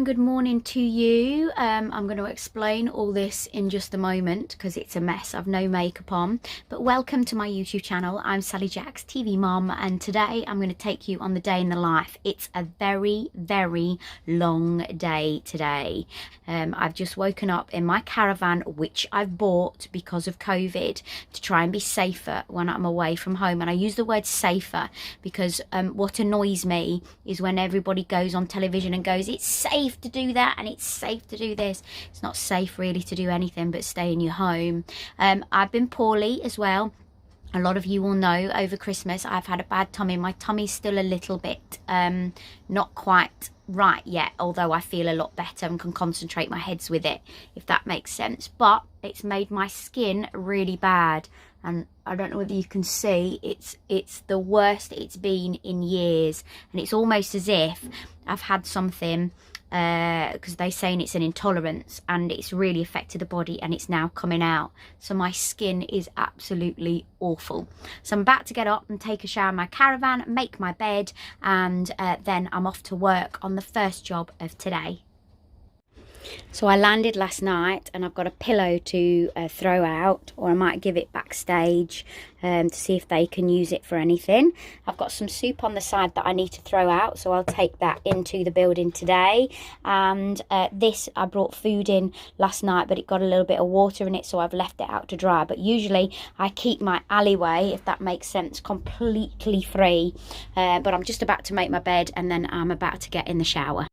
good morning to you. I'm going to explain all this in just a moment because it's a mess. I've no makeup on, but welcome to my YouTube channel. I'm Sally Jack's TV mom, and today I'm going to take you on the day in the life. It's a very, very long day today. I've just woken up in my caravan, which I've bought because of COVID to try and be safer when I'm away from home. And I use the word safer because what annoys me is when everybody goes on television and goes, it's safe to do that and it's safe to do this. It's not safe really to do anything but stay in your home. I've been poorly as well. A lot of you will know over Christmas I've had a bad tummy. My tummy's still a little bit not quite right yet, although I feel a lot better and can concentrate my heads with it, if that makes sense. But it's made my skin really bad, and I don't know whether you can see, it's the worst it's been in years, and it's almost as if I've had something because they're saying it's an intolerance and it's really affected the body and it's now coming out. So my skin is absolutely awful. So I'm about to get up and take a shower in my caravan, make my bed, and then I'm off to work on the first job of today. So I landed last night and I've got a pillow to throw out, or I might give it backstage to see if they can use it for anything. I've got some soup on the side that I need to throw out, so I'll take that into the building today. And this, I brought food in last night, but it got a little bit of water in it, so I've left it out to dry. But usually I keep my alleyway, if that makes sense, completely free. But I'm just about to make my bed and then I'm about to get in the shower.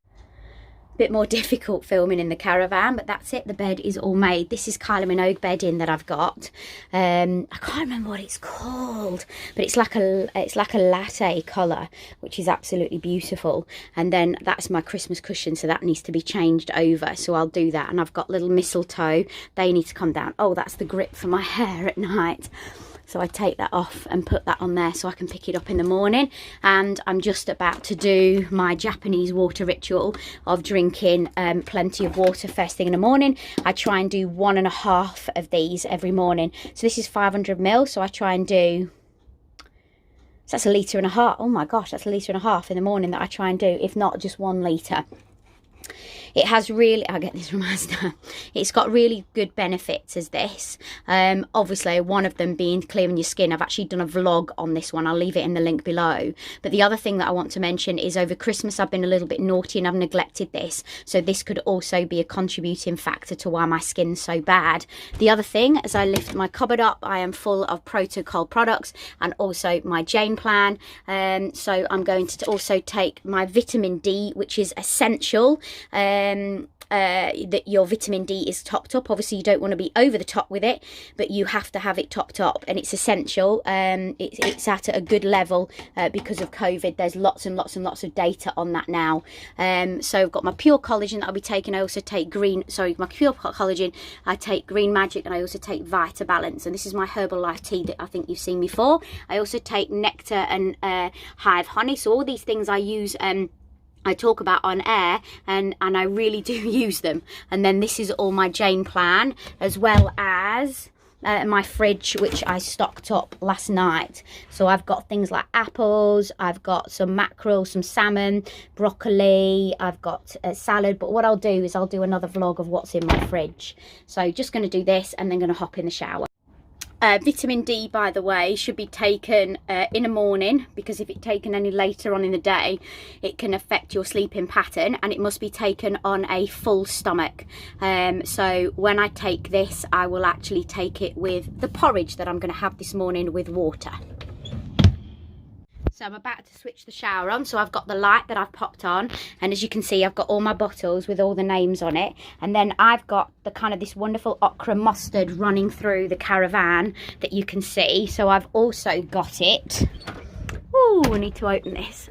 Bit more difficult filming in the caravan, but that's it. The bed is all made. This is Kylie Minogue bedding that I've got. I can't remember what it's called, but it's like a latte colour, which is absolutely beautiful. And then that's my Christmas cushion, so that needs to be changed over, so I'll do that. And I've got little mistletoe, they need to come down. Oh, that's the grip for my hair at night. So I take that off and put that on there so I can pick it up in the morning. And I'm just about to do my Japanese water ritual of drinking plenty of water first thing in the morning. I try and do 1.5 of these every morning. So this is 500 ml, so I try and do... So that's 1.5 litres. Oh my gosh, that's 1.5 litres in the morning that I try and do, if not just 1 litre. It has really, I'll get this from Asda, it's got really good benefits as this. Obviously, one of them being clearing your skin. I've actually done a vlog on this one. I'll leave it in the link below. But the other thing that I want to mention is over Christmas, I've been a little bit naughty and I've neglected this. So this could also be a contributing factor to why my skin's so bad. The other thing, as I lift my cupboard up, I am full of protocol products and also my Jane plan. So I'm going to also take my vitamin D, which is essential. That your vitamin D is topped up. Obviously you don't want to be over the top with it, but you have to have it topped up, and it's essential. It's at a good level because of COVID. There's lots and lots and lots of data on that now. So I've got my pure collagen that I'll be taking. I also take my pure collagen, I take Green Magic, and I also take Vita Balance, and this is my Herbalife tea that I think you've seen before. I also take nectar and hive honey. So all these things I use, I talk about on air, and I really do use them. And then this is all my Jane plan, as well as my fridge, which I stocked up last night. So I've got things like apples, I've got some mackerel, some salmon, broccoli, I've got a salad. But what I'll do is I'll do another vlog of what's in my fridge. So just going to do this and then going to hop in the shower. Vitamin D, by the way, should be taken in the morning, because if it's taken any later on in the day, it can affect your sleeping pattern, and it must be taken on a full stomach. So when I take this, I will actually take it with the porridge that I'm going to have this morning with water. So I'm about to switch the shower on. So I've got the light that I've popped on, and as you can see, I've got all my bottles with all the names on it. And then I've got the kind of this wonderful ochre mustard running through the caravan that you can see. So I've also got it. Oh, I need to open this.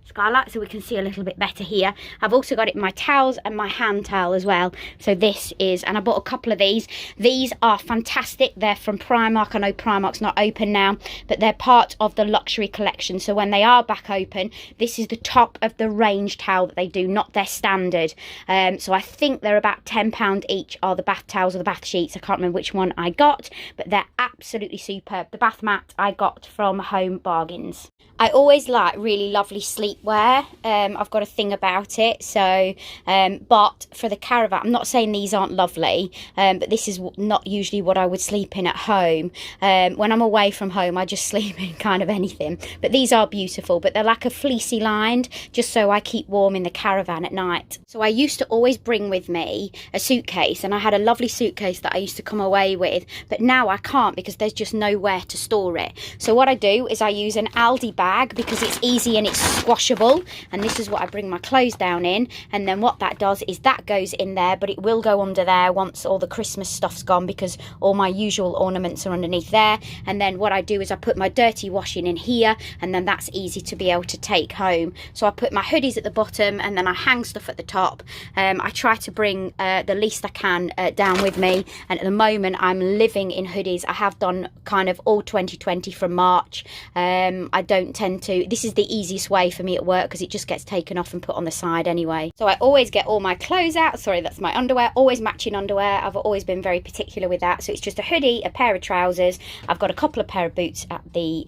Skylight so we can see a little bit better here. I've also got it in my towels and my hand towel as well. So this is, and I bought a couple of these. These are fantastic. They're from Primark. I know Primark's not open now, but they're part of the luxury collection. So when they are back open, this is the top of the range towel that they do, not their standard. So I think they're about £10 each, are the bath towels or the bath sheets. I can't remember which one I got, but they're absolutely superb. The bath mat I got from Home Bargains. I always like really lovely sleep wear. I've got a thing about it. So but for the caravan, I'm not saying these aren't lovely, but this is not usually what I would sleep in at home. When I'm away from home, I just sleep in kind of anything, but these are beautiful, but they're like a fleecy lined, just so I keep warm in the caravan at night. So I used to always bring with me a suitcase, and I had a lovely suitcase that I used to come away with, but now I can't because there's just nowhere to store it. So what I do is I use an Aldi bag because it's easy and it's squashable, and this is what I bring my clothes down in. And then what that does is that goes in there, but it will go under there once all the Christmas stuff's gone, because all my usual ornaments are underneath there. And then what I do is I put my dirty washing in here, and then that's easy to be able to take home. So I put my hoodies at the bottom, and then I hang stuff at the top. I try to bring the least I can down with me, and at the moment I'm living in hoodies. I have done kind of all 2020 from March. I don't tend to, this is the easiest way for me at work because it just gets taken off and put on the side anyway. So I always get all my clothes out. Sorry, that's my underwear, always matching underwear. I've always been very particular with that. So it's just a hoodie, a pair of trousers, I've got a couple of pair of boots at the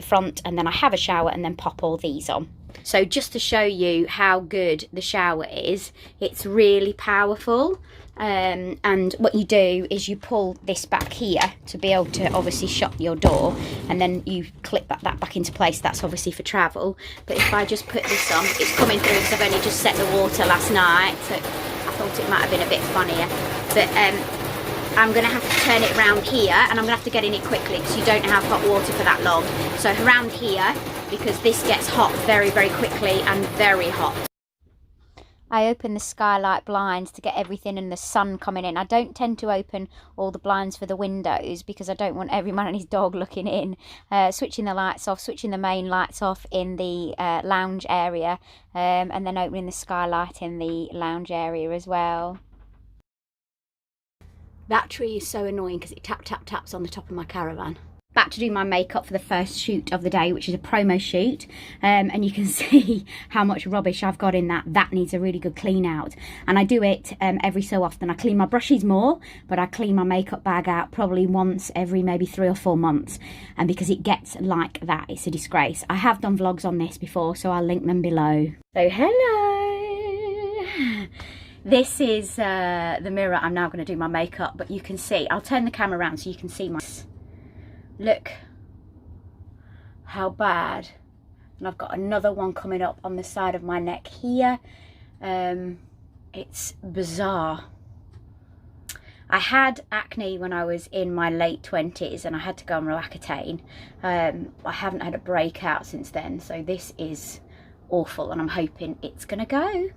front, and then I have a shower and then pop all these on. So just to show you how good the shower is, it's really powerful. And what you do is you pull this back here to be able to obviously shut your door, and then you clip that back into place. That's obviously for travel. But if I just put this on, it's coming through because I've only just set the water last night, so I thought it might have been a bit funnier. But I'm going to have to turn it around here, and I'm going to have to get in it quickly because you don't have hot water for that long. So around here, because this gets hot very, very quickly and very hot. I open the skylight blinds to get everything and the sun coming in. I don't tend to open all the blinds for the windows because I don't want every man and his dog looking in. Switching the lights off, switching the main lights off in the lounge area, and then opening the skylight in the lounge area as well. That tree is so annoying because it taps on the top of my caravan. Back to do my makeup for the first shoot of the day, which is a promo shoot, and you can see how much rubbish I've got in that. That needs a really good clean out, and I do it every so often. I clean my brushes more, but I clean my makeup bag out probably once every maybe 3 or 4 months, and because it gets like that, it's a disgrace. I have done vlogs on this before, so I'll link them below. So hello. This is the mirror. I'm now going to do my makeup, but you can see, I'll turn the camera around so you can see my, look how bad. And I've got another one coming up on the side of my neck here. It's bizarre. I had acne when I was in my late 20s and I had to go on Roaccutane. I haven't had a breakout since then, so this is awful, and I'm hoping it's gonna go.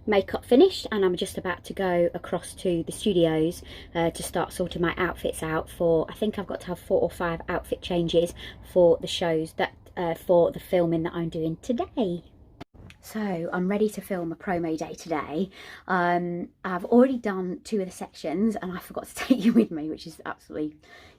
Makeup finished, and I'm just about to go across to the studios to start sorting my outfits out for, I think I've got to have 4 or 5 outfit changes for the shows that for the filming that I'm doing today. So I'm ready to film a promo day today. I've already done 2 of the sections and I forgot to take you with me, which is absolutely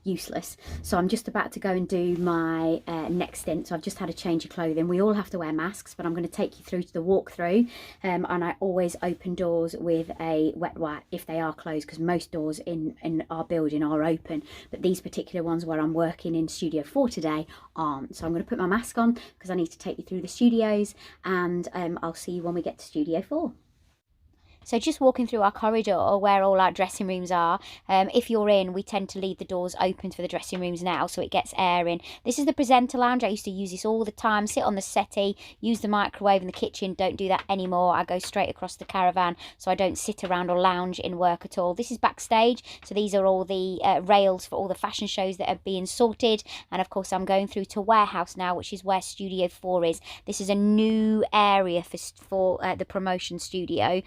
useless. So I'm just about to go and do my next stint. So I've just had a change of clothing. We all have to wear masks, but I'm going to take you through to the walkthrough, and I always open doors with a wet wipe if they are closed, because most doors in our building are open, but these particular ones where I'm working in Studio 4 today aren't. So I'm going to put my mask on because I need to take you through the studios, and I'll see you when we get to Studio 4. So just walking through our corridor where all our dressing rooms are, if you're in, we tend to leave the doors open for the dressing rooms now so it gets air in. This is the presenter lounge. I used to use this all the time, sit on the settee, use the microwave in the kitchen. Don't do that anymore. I go straight across the caravan, so I don't sit around or lounge in work at all. This is backstage, so these are all the rails for all the fashion shows that are being sorted. And of course I'm going through to Warehouse now, which is where Studio 4 is. This is a new area for the promotion studio.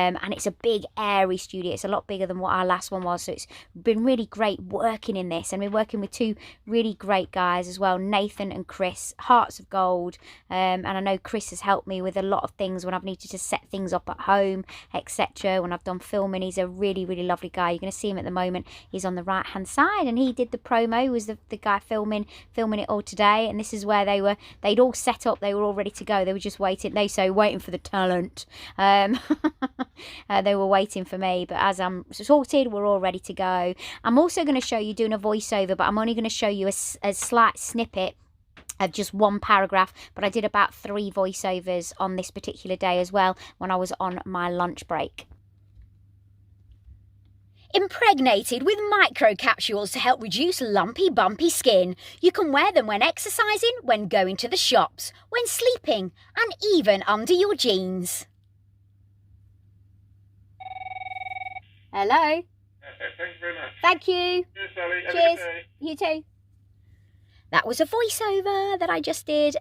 And it's a big airy studio. It's a lot bigger than what our last one was, so it's been really great working in this, and we're working with 2 really great guys as well, Nathan and Chris, hearts of gold. And I know Chris has helped me with a lot of things when I've needed to set things up at home, etc. When I've done filming, he's a really, really lovely guy. You're going to see him at the moment. He's on the right hand side, and he did the promo. He was the guy filming it all today. And this is where they'd all set up, they were all ready to go. They were just waiting, waiting for the talent. They were waiting for me, but as I'm sorted, we're all ready to go. I'm also going to show you doing a voiceover, but I'm only going to show you a slight snippet of just one paragraph, but I did about 3 voiceovers on this particular day as well when I was on my lunch break. Impregnated with microcapsules to help reduce lumpy, bumpy skin. You can wear them when exercising, when going to the shops, when sleeping, and even under your jeans. Hello. Perfect. Thank you very much. Thank you. Cheers, Sally. Have a Cheers. good day. You too. That was a voiceover that I just did,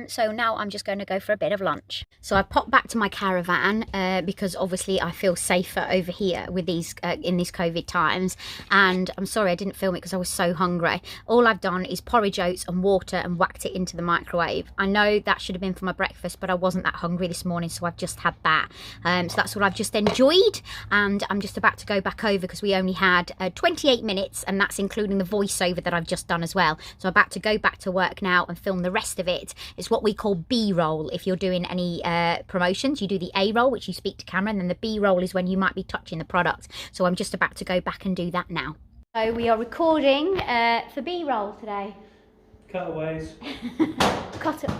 so now I'm just going to go for a bit of lunch. So I popped back to my caravan because obviously I feel safer over here with these in these COVID times, and I'm sorry I didn't film it because I was so hungry. All I've done is porridge oats and water and whacked it into the microwave. I know that should have been for my breakfast, but I wasn't that hungry this morning, so I've just had that. So that's what I've just enjoyed, and I'm just about to go back over because we only had 28 minutes, and that's including the voiceover that I've just done as well. So I'm about to go back to work now and film the rest of it. It's what we call B-roll. If you're doing any promotions, you do the A-roll, which you speak to camera, and then the B-roll is when you might be touching the product. So I'm just about to go back and do that now. So we are recording for B-roll today. Cutaways. Cut it.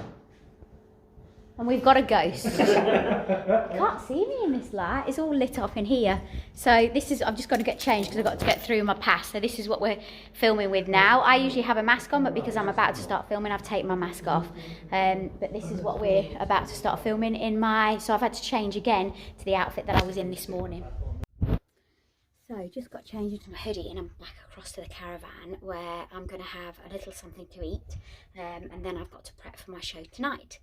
And we've got a ghost. Can't see me in this light. It's all lit up in here. So this is, I've just got to get changed because I've got to get through my pass. So this is what we're filming with now. I usually have a mask on, but because I'm about to start filming, I've taken my mask off. But this is what we're about to start filming in my, so I've had to change again to the outfit that I was in this morning. So just got changed into my hoodie and I'm back across to the caravan where I'm going to have a little something to eat, and then I've got to prep for my show tonight.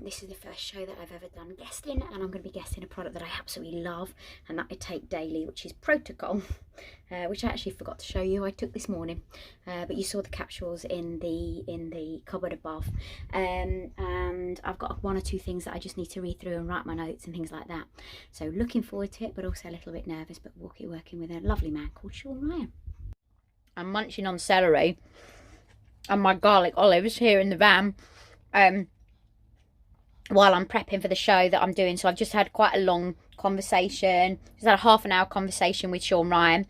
This is the first show that I've ever done guesting, and I'm going to be guesting a product that I absolutely love and that I take daily, which is Protocol, which I actually forgot to show you. I took this morning, but you saw the capsules in the cupboard above, and I've got 1 or 2 things that I just need to read through and write my notes and things like that. So looking forward to it, but also a little bit nervous, but working with a lovely man called Sean Ryan. I'm munching on celery and my garlic olives here in the van while I'm prepping for the show that I'm doing. So I've just had quite a long conversation, just had a half an hour conversation with Sean Ryan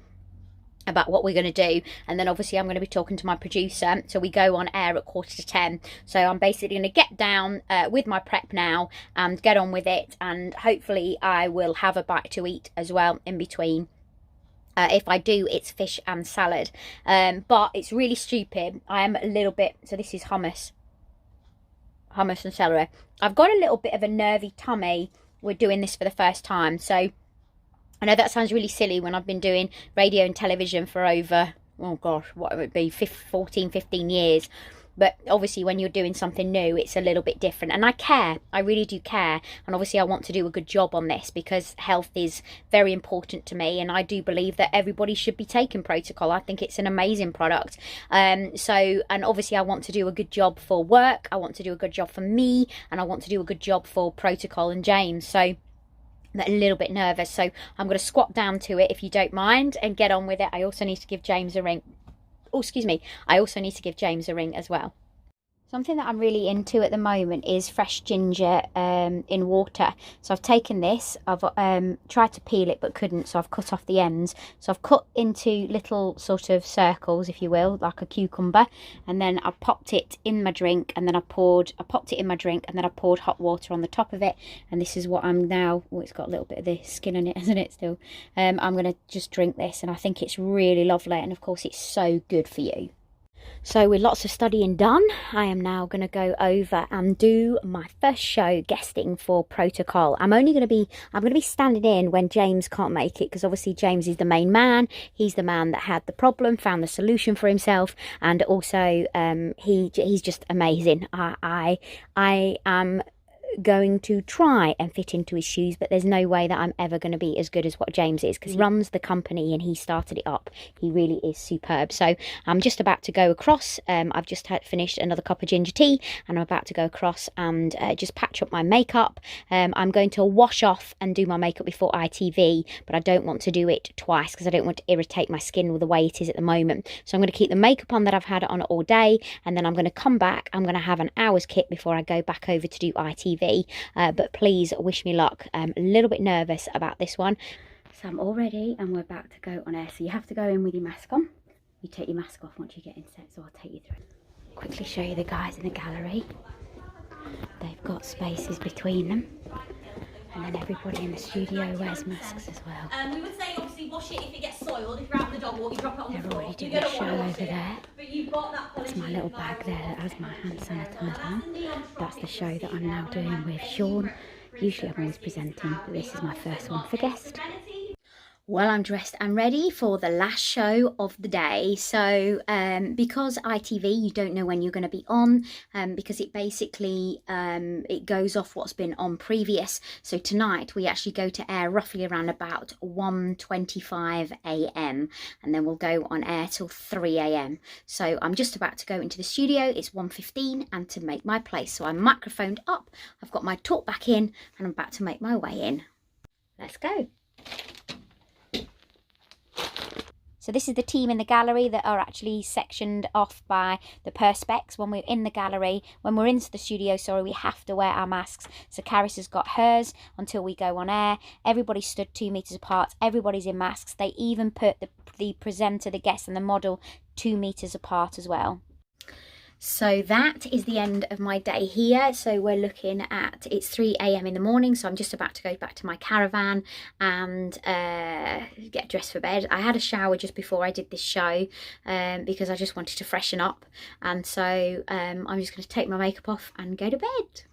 about what we're going to do, and then obviously I'm going to be talking to my producer, so we go on air at 9:45. So I'm basically going to get down with my prep now and get on with it, and hopefully I will have a bite to eat as well in between. If I do, it's fish and salad, but it's really stupid. I am a little bit, so this is hummus and celery. I've got a little bit of a nervy tummy. We're doing this for the first time, so I know that sounds really silly when I've been doing radio and television for over, oh gosh, what would it be, 14, 15 years. But obviously when you're doing something new, it's a little bit different. And I care, I really do care. And obviously I want to do a good job on this because health is very important to me. And I do believe that everybody should be taking Protocol. I think it's an amazing product. And obviously I want to do a good job for work. I want to do a good job for me. And I want to do a good job for Protocol and James. So I'm a little bit nervous. So I'm going to squat down to it if you don't mind and get on with it. I also need to give James a ring. Oh, excuse me. I also need to give James a ring as well. Something that I'm really into at the moment is fresh ginger in water. So I've taken this, I've tried to peel it but couldn't, so I've cut off the ends. So I've cut into little sort of circles, if you will, like a cucumber, and then I popped it in my drink, and then I popped it in my drink, and then I poured hot water on the top of it, and this is what I'm now, oh, it's got a little bit of the skin on it, hasn't it, still? I'm going to just drink this, and I think it's really lovely, and of course it's so good for you. So with lots of studying done, I am now going to go over and do my first show guesting for Protocol. I'm going to be standing in when James can't make it, because obviously James is the main man. He's the man that had the problem, found the solution for himself, and also he's just amazing. I am going to try and fit into his shoes, but there's no way that I'm ever going to be as good as what James is, because he runs the company and he started it up. He really is superb. So I'm just about to go across. I've just finished another cup of ginger tea, and I'm about to go across and just patch up my makeup. I'm going to wash off and do my makeup before ITV, but I don't want to do it twice because I don't want to irritate my skin with the way it is at the moment. So I'm going to keep the makeup on that I've had on all day, and then I'm going to come back. I'm going to have an hour's kit before I go back over to do ITV. But please wish me luck. I'm a little bit nervous about this one. So I'm all ready and we're about to go on air. So you have to go in with your mask on. You take your mask off once you get in set, so I'll take you through. quickly show you the guys in the gallery. They've got spaces between them. And then everybody in the studio wears masks as well. We would say obviously wash it if it gets soiled. If you're out with the dog walk, you drop it on the floor. They're already doing a show over there. But you've got that That's my little bag there that has my hand sanitizer on. That's the show that I'm now doing with Sean. Usually I'm always presenting, but this is my first one for guest. Well, I'm dressed and ready for the last show of the day. So because ITV, you don't know when you're going to be on, because it basically it goes off what's been on previous. So tonight we actually go to air roughly around about 1:25 a.m. and then we'll go on air till 3 a.m. So I'm just about to go into the studio. It's 1:15 and to make my place. So I'm microphoned up, I've got my talk back in, and I'm about to make my way in. Let's go. So this is the team in the gallery that are actually sectioned off by the perspex. When we're in the gallery, when we're into the studio, sorry, we have to wear our masks. So Caris has got hers until we go on air. Everybody stood 2 meters apart. Everybody's in masks. They even put the presenter, the guest and the model 2 meters apart as well. So that is the end of my day here. So we're looking at, it's 3 a.m. in the morning, so I'm just about to go back to my caravan and get dressed for bed. I had a shower just before I did this show because I just wanted to freshen up, and so I'm just going to take my makeup off and go to bed.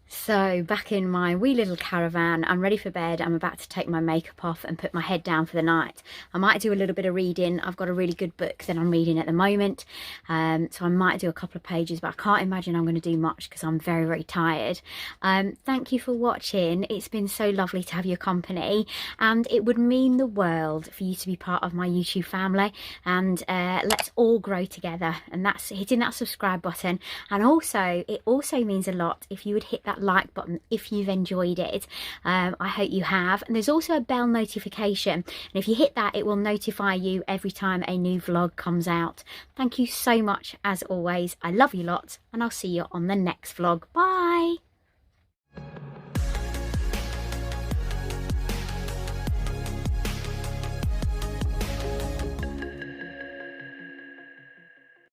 So back in my wee little caravan, I'm ready for bed. I'm about to take my makeup off and put my head down for the night. I might do a little bit of reading. I've got a really good book that I'm reading at the moment, so I might do a couple of pages, but I can't imagine I'm going to do much because I'm very, very tired. Thank you for watching. It's been so lovely to have your company, and it would mean the world for you to be part of my YouTube family, and let's all grow together, and that's hitting that subscribe button. And also, it also means a lot if you would hit that like button if you've enjoyed it. I hope you have. And there's also a bell notification, and if you hit that, it will notify you every time a new vlog comes out. Thank you so much as always. I love you lots, and I'll see you on the next vlog. Bye.